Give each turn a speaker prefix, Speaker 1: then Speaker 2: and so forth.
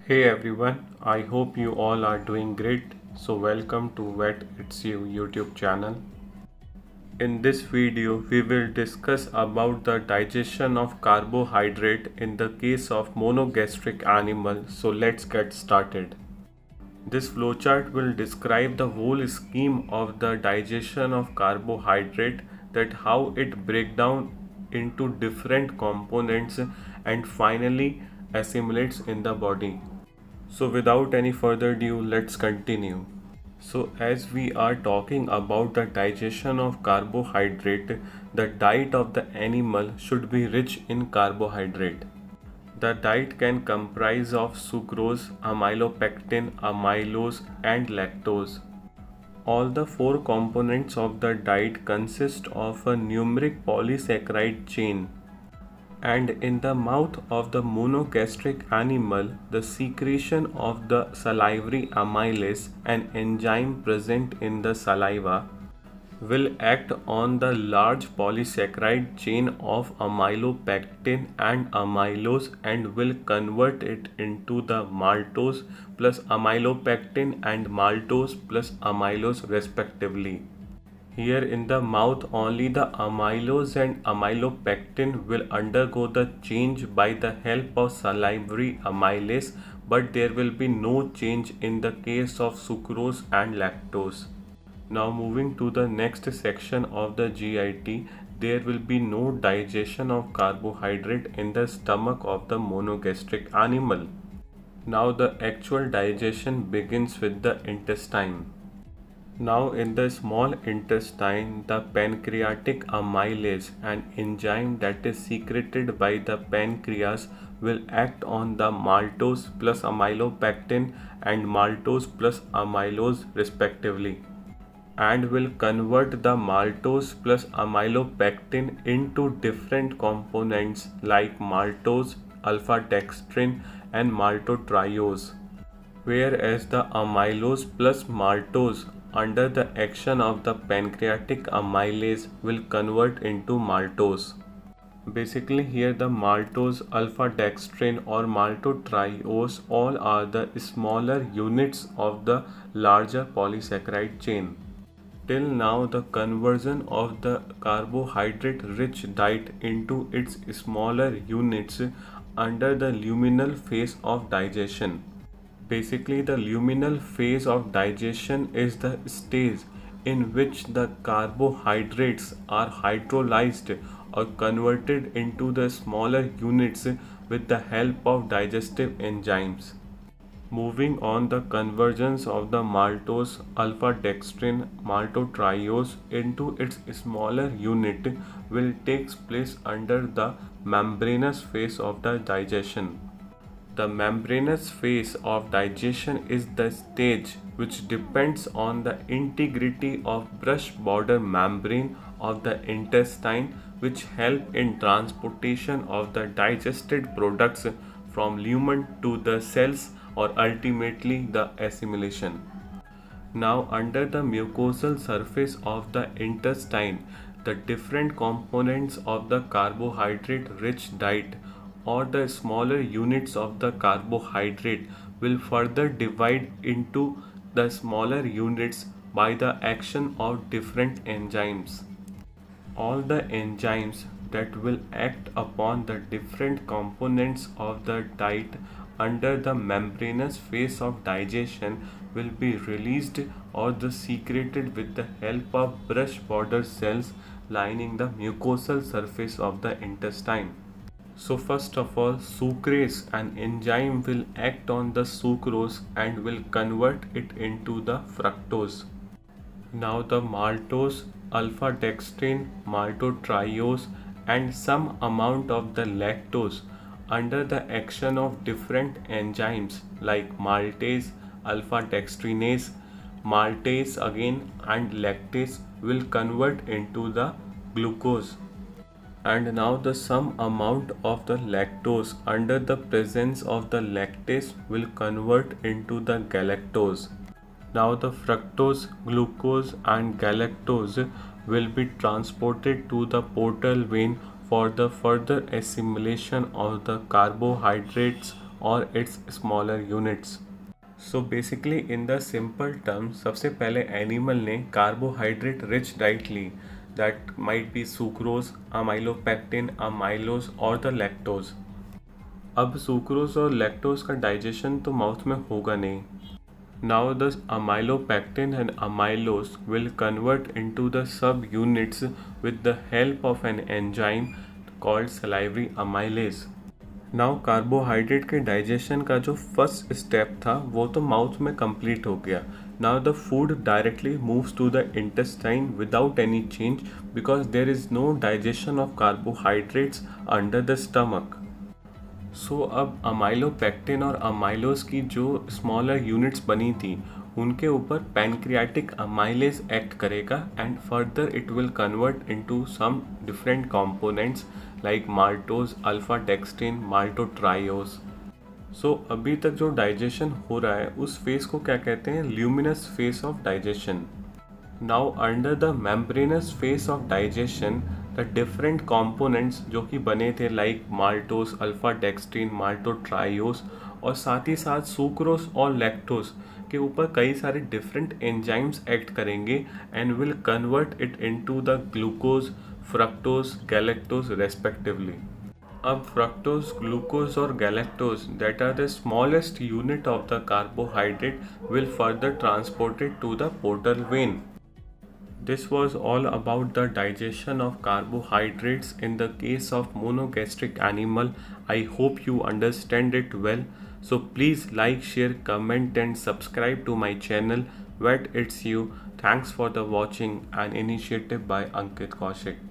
Speaker 1: Hey everyone, I hope you all are doing great. So welcome to Vet It's You YouTube channel. In this video, we will discuss about the digestion of carbohydrate in the case of monogastric animal. So let's get started. This flowchart will describe the whole scheme of the digestion of carbohydrate, that how it breaks down into different components and finally assimilates in the body. So without any further ado, let's continue. So as we are talking about the digestion of carbohydrate, the diet of the animal should be rich in carbohydrate. The diet can comprise of sucrose, amylopectin, amylose and lactose. All the four components of the diet consist of a numeric polysaccharide chain, and in the mouth of the monogastric animal, the secretion of the salivary amylase, an enzyme present in the saliva, will act on the large polysaccharide chain of amylopectin and amylose and will convert it into the maltose plus amylopectin and maltose plus amylose respectively. Here in the mouth, only the amylose and amylopectin will undergo the change by the help of salivary amylase, but there will be no change in the case of sucrose and lactose. Now moving to the next section of the GIT, there will be no digestion of carbohydrate in the stomach of the monogastric animal. Now the actual digestion begins with the intestine. Now in the small intestine, the pancreatic amylase, an enzyme that is secreted by the pancreas, will act on the maltose plus amylopectin and maltose plus amylose respectively, and will convert the maltose plus amylopectin into different components like maltose, alpha-dextrin and maltotriose, whereas the amylose plus maltose under the action of the pancreatic amylase will convert into maltose. Basically here the maltose, alpha-dextrin or maltotriose all are the smaller units of the larger polysaccharide chain. Till now, the conversion of the carbohydrate-rich diet into its smaller units under the luminal phase of digestion. Basically, the luminal phase of digestion is the stage in which the carbohydrates are hydrolyzed or converted into the smaller units with the help of digestive enzymes. Moving on, the convergence of the maltose, alpha-dextrin, maltotriose into its smaller unit will take place under the membranous phase of the digestion. The membranous phase of digestion is the stage which depends on the integrity of brush border membrane of the intestine, which help in transportation of the digested products from lumen to the cells or ultimately the assimilation. Now under the mucosal surface of the intestine, the different components of the carbohydrate rich diet or the smaller units of the carbohydrate will further divide into the smaller units by the action of different enzymes. All the enzymes that will act upon the different components of the diet under the membranous phase of digestion will be released or the secreted with the help of brush border cells lining the mucosal surface of the intestine. So first of all, sucrase, an enzyme, will act on the sucrose and will convert it into the fructose. Now the maltose, alpha-dextrin, maltotriose and some amount of the lactose under the action of different enzymes like maltase, alpha-dextrinase, maltase again and lactase will convert into the glucose. And now the some amount of the lactose under the presence of the lactase will convert into the galactose. Now the fructose, glucose and galactose will be transported to the portal vein for the further assimilation of the carbohydrates or its smaller units. So basically in the simple terms, सबसे पहले animal ने carbohydrate rich diet ली, that might be sucrose, amylopectin, amylose और the lactose. अब sucrose और lactose का digestion तो mouth में होगा नहीं. Now the amylopectin and amylose will convert into the subunits with the help of an enzyme called salivary amylase. Now carbohydrate के digestion का जो फर्स्ट स्टेप था वो तो माउथ में कंप्लीट हो गया. Now the food directly moves to the intestine without any change because there is no digestion of carbohydrates under the stomach. सो अब अमाइलोपेक्टिन और अमाइलोज की जो स्मॉलर यूनिट्स बनी थी उनके ऊपर पैनक्रियाटिक अमाइलेज एक्ट करेगा and further it will convert into some different components like maltose, alpha dextrin, maltotriose. So अभी तक जो डाइजेशन हो रहा है उस फेज को क्या कहते हैं? Luminous phase of digestion. Now under the membranes phase of digestion the different components जो कि बने थे लाइक माल्टोस, अल्फा डेक्सट्रिन, माल्टोट्रायोस और साथ ही साथ सुक्रोस और लैक्टोस के ऊपर कई सारे डिफरेंट एंजाइम्स एक्ट करेंगे and will convert it into the glucose, fructose, galactose respectively. अब फ्रक्टोज, ग्लूकोज और galactose that are the smallest unit of the carbohydrate will further transported to the portal vein. This was all about the digestion of carbohydrates in the case of monogastric animal. I hope you understand it well. So please like, share, comment and subscribe to my channel Vet It's You. Thanks for the watching, an initiative by Ankit Kaushik.